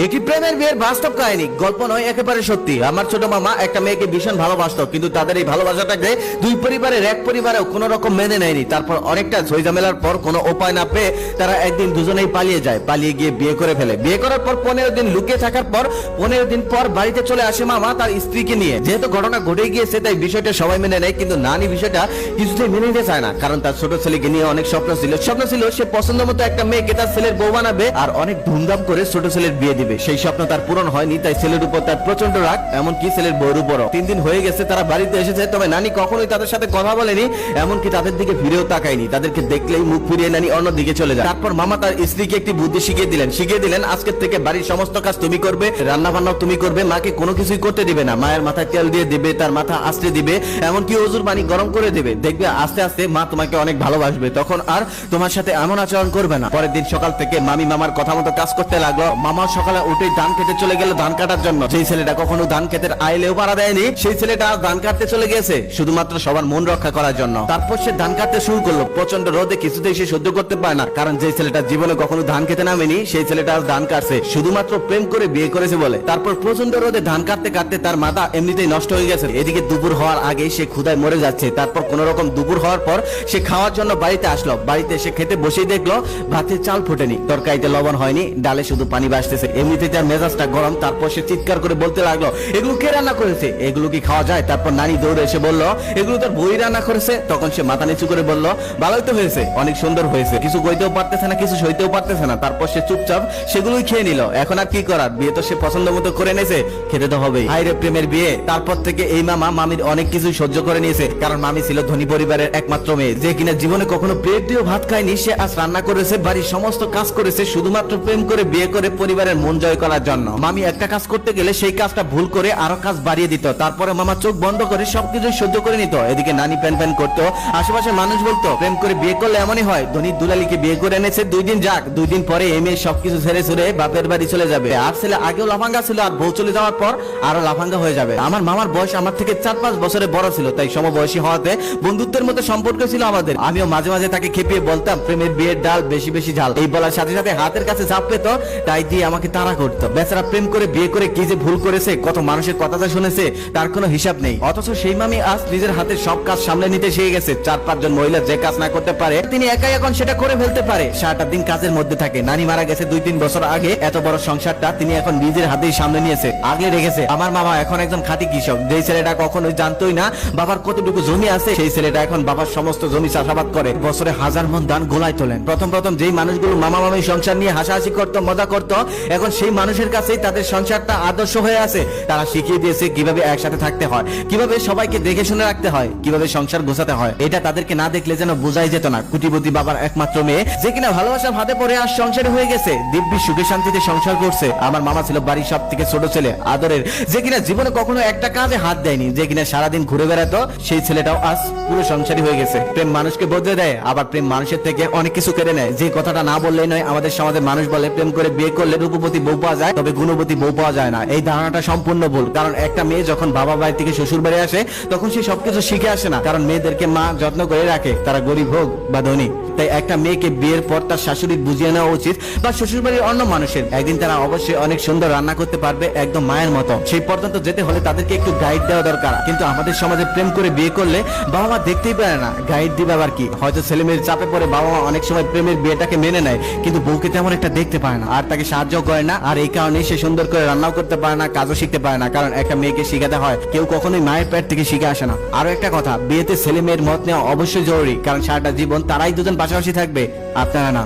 একটি প্রেমের বিয়ের বাস্তব কাহিনী, গল্প নয়, একেবারে সত্যি। আমার ছোট মামা একটা মেয়েকে ভীষণ ভালোবাসতো, কিন্তু তাদের এই ভালোবাসাটাকে দুই পরিবারের এক পরিবারেও কোনো রকম মেনে নেয়নি। তারপর অনেকটা ঝইঝামেলার পর কোনো উপায় না পেয়ে তারা একদিন দুজনেই পালিয়ে যায়, পালিয়ে গিয়ে বিয়ে করে ফেলে। বিয়ে করার পর 15 দিন লুকিয়ে থাকার পর 15 দিন পর বাড়িতে চলে আসে মামা তার স্ত্রীকে নিয়ে। যেহেতু ঘটনা ঘটে গিয়েছে তাই বিষয়টা সবাই মেনে নেয়, কিন্তু নানি বিষয়টা কিছুতেই মেনে নিতে চায় না। কারণ তার ছোট ছেলেকে নিয়ে অনেক স্বপ্ন ছিল সে পছন্দ মতো একটা মেয়েকে তার ছেলের বউ বানাবে আর অনেক ধুমধাম করে ছোট ছেলের বিয়ে দিবে। সেই স্বপ্ন তার পূরণ হয়নি, তাই ছেলের উপর তার প্রচন্ড রাগ, এমনকি ছেলের বউর উপরও। 3 দিন হয়ে গেছে তারা বাড়িতে এসেছে, তবে নানি কখনোই তাদের সাথে কথা বলেনি, এমনকি তাদের দিকে ফিরেও তাকায়নি। তাদেরকে দেখলেই মুখ ফিরিয়ে নানি অন্য দিকে চলে যায়। তারপর মামা তার স্ত্রীকে একটি বুদ্ধি শিখিয়ে দিলেন আজকের থেকে বাড়ির সমস্ত কাজ তুমি করবে, রান্না বান্নাও তুমি করবে, মাকে কোনো কিছুই করতে দিবে না। মায়ের মাথায় তেল দিয়ে দিবে, তার মাথা আশ্রে দিবে, এমনকি ওজুর পানি গরম করে দেবে। দেখবে আস্তে আস্তে মা তোমাকে অনেক ভালোবাসবে, তখন আর তোমার সাথে এমন আচরণ করবে না। পরের দিন সকাল থেকে মামি মামার কথা মতো কাজ করতে লাগলো। মামা সকালে উঠে ধান খেতে চলে গেল ধান কাটার জন্য। সেই ছেলেটা কখনো ধান খেতের আইলেও পাড়া দেয়নি, সেই ছেলেটা ধান কাটতে চলে গেছে শুধুমাত্র সবার মন রক্ষা করার জন্য। তারপর সে ধান কাটতে শুরু করলো। প্রচন্ড রোদে কিছুতেই সে সহ্য করতে পারে না, কারণ যে ছেলেটা জীবনে কখনো ধান খেতে নামেনি সেই ছেলেটা ধান কাটছে শুধুমাত্র প্রেম করে বিয়ে করেছে বলে। তারপর প্রচন্ড রোদে ধান কাটতে কাটতে তার মাথা এমনিতেই নষ্ট হয়ে গেছে। এদিকে দুপুর হওয়ার আগেই সে ক্ষুধায় মরে যাচ্ছে। তারপর কোন রকম দুপুর হওয়ার পর সে খাওয়ার জন্য বাড়িতে আসলো। বাড়িতে এসে খেতে বসেই দেখলো ভাতের চাল ফোটেনি, তরকারিতে লবণ হয়নি, ডালে শুধু পানি ভাসতেছে। এমনিতেই তার মেজাজটা গরম। তারপর সে চিৎকার করে বলতে লাগলো, এগুলো কে রান্না করেছে, এগুলো কি খাওয়া যায়? তারপর নানি দৌড়ে এসে বলল, এগুলো তোর বই রান্না করেছে। তখন সে মাথা নিচু করে বলল, ভালোই তো হয়েছে, অনেক সুন্দর হয়েছে। কিছু কইতেও পারতেছে না, কিছু সইতেও পারতেছে না। তারপর সে চুপচাপ সেগুলোই খেয়ে নিল। এখন আর কি করার, বিয়ে তো সে পছন্দ মতো করে নিয়েছে, খেতে তো হবেই। হায়রে প্রেমের বিয়ে। তারপর থেকে এই মামা মামির অনেক কিছু সহ্য করে নিয়েছে, কারণ মামি ছিল ধনী পরিবারের একমাত্র মেয়ে, যে কিনা জীবনে কখনো প্লেট দিয়েও ভাত খায়নি। সে আজ রান্না করেছে, বাড়ির সমস্ত কাজ করেছে শুধুমাত্র প্রেম করে বিয়ে করে পরিবারের মন জয় করার জন্য। মামি একটা কাজ করতে গেলে সেই কাজটা ভুল করে আরো কাজ বাড়িয়ে দিত। তারপরে মামা চোখ বন্ধ করে সবকিছু সহ্য করে নিত। এদিকে নানি প্যান প্যান করতো, আশেপাশের মানুষ বলতো প্রেম করে বিয়ে করলে এমনই হয়। ধনী দুলালিকে বিয়ে করে এনেছে, 2 দিন যাক, 2 দিন পরে এই মেয়ে সবকিছু ছেড়ে ছুড়ে বাপের বাড়ি চলে যাবে। আর ছেলে আগেও লাফাঙ্গা ছিল, আর বউ চলে যাওয়ার পর আরো লাফাঙ্গা হয়ে যাবে। আমার মামার বয়স আমার থেকে 4-5 বছরের বড় ছিল, তাই সমবয়সী হওয়াতে বন্ধুত্বের মতো সম্পর্ক ছিল আমাদের। আমিও মাঝে মাঝে তাকে খেপিয়ে বলতাম, প্রেমের বিয়ের ডাল বেশি বেশি ঝাল। এই বলার সাথে সাথে হাতের কাছে ঝাঁপ পেত, তাই দিয়ে আমাকে তাড়া করতো। বেচারা প্রেম করে বিয়ে করে কি যে ভুল করেছে, কত মানুষের কথা শুনেছে তার কোনো হিসাব নেই। অথচ সেই মামি আজ নিজের হাতে সব কাজ সামলে নিতে শিখে গেছে। 4-5 জন মহিলা যে কাজ না করতে পারে তিনি একাই এখন সেটা করে ফেলতে পারে। সারাটা দিন কাজের মধ্যে থাকে। নানি মারা গেছে 2-3 বছর আগে, এত বড় সংসারটা তিনি এখন নিজের হাতেই সামলে নিয়েছে, আগলে রেখেছে। আমার মামা এখন একজন খাঁটি কৃষক। যে ছেলেটা কখনোই জানতোই না বাবার কতটুকু জমি আছে, সেই ছেলেটা এখন বাবার সমস্ত জমি চাষাবাদ করে বছরে 1000 মণ ধান গোলায় তোলেন। প্রথম যেই মানুষগুলো মামা মামি সংসার নিয়ে হাসাহাসি করতো, মজা করতো, এখন সেই মানুষের কাছেই তাদের সংসারটা আদর্শ হয়ে আছে। তারা শিখিয়ে দিয়েছে কিভাবে একসাথে থাকতে হয়, কিভাবে সবাইকে দেখে শুনে রাখতে হয়, কিভাবে সংসার গোছাতে হয়। এটা তাদেরকে না দেখলে যেন বোঝাই যেত না। কোটিপতি বাবার একমাত্র মেয়ে, যে কিনা ভালোবাসার হাতে পড়ে আর সংসারে হয়ে গেছে, দিব্যি সুখে শান্তিতে সংসার করছে। আমার মামা ছিল বাড়ির সব থেকে ছোট ছেলে, আদরের, যে কিনা জীবনে কখনো একটা কাজে হাত দেয়নি, যে কিনা সারাদিন ঘুরে বেড়াতো। সেই ছেলেটাও আজ পুরো সংসারী হয়ে গেছে। প্রেম মানুষকে বদলে দেয়, আবার প্রেম মানুষের থেকে অনেক কিছু কেড়ে নেয়। যে কথাটা না বললেই নয়, আমাদের সমাজের মানুষ বলে প্রেম করে বিয়ে করলে রূপবতী বউ পাওয়া যায়, তবে গুণবতী বউ পাওয়া যায় না। এই ধারণাটা সম্পূর্ণ ভুল। কারণ একটা মেয়ে যখন বাবা বাড়ি থেকে শ্বশুর বাড়ি আসে তখন সে সবকিছু শিখে আসে না, কারণ মেয়েদেরকে মা যত্ন করে রাখে, তারা গরিব হোক বা ধনী। তাই একটা মেয়েকে বিয়ের পর তার শাশুড়ি বুঝিয়ে নেওয়া উচিত, বা শ্বশুর বাড়ির অন্য মানুষের। একদিন তারা অবশ্যই অনেক সুন্দর রান্না করতে পারবে, একদম মায়ের মতো। সেই পর্যন্ত যেতে হলে তাদেরকে একটু গাইড দেওয়া দরকার। কিন্তু আমাদের সমাজে প্রেম করে বিয়ে করলে বাবা মা দেখতেই পারে না, গাইড দিবে আবার কি? হয়তো ছেলে মেয়ের চাপে পড়ে বাবা মা অনেক সময় প্রেমের বিয়েটাকে মেনে নেয়, কিন্তু বউকে তেমন একটা দেখতে পায় না, আর তাকে সাহায্য করে না। আর এই কারণে সে সুন্দর করে রান্নাও করতে পারে না, কাজও শিখতে পারে না। কারণ একটা মেয়েকে শিখাতে হয়, কেউ কখনোই মায়ের পেট থেকে শিখে আসে না। আরো একটা কথা, বিয়েতে ছেলে মেয়ের মত নেওয়া অবশ্যই জরুরি, কারণ সারাটা জীবন তারাই দুজন পাশাপাশি থাকবে, আপনারা না।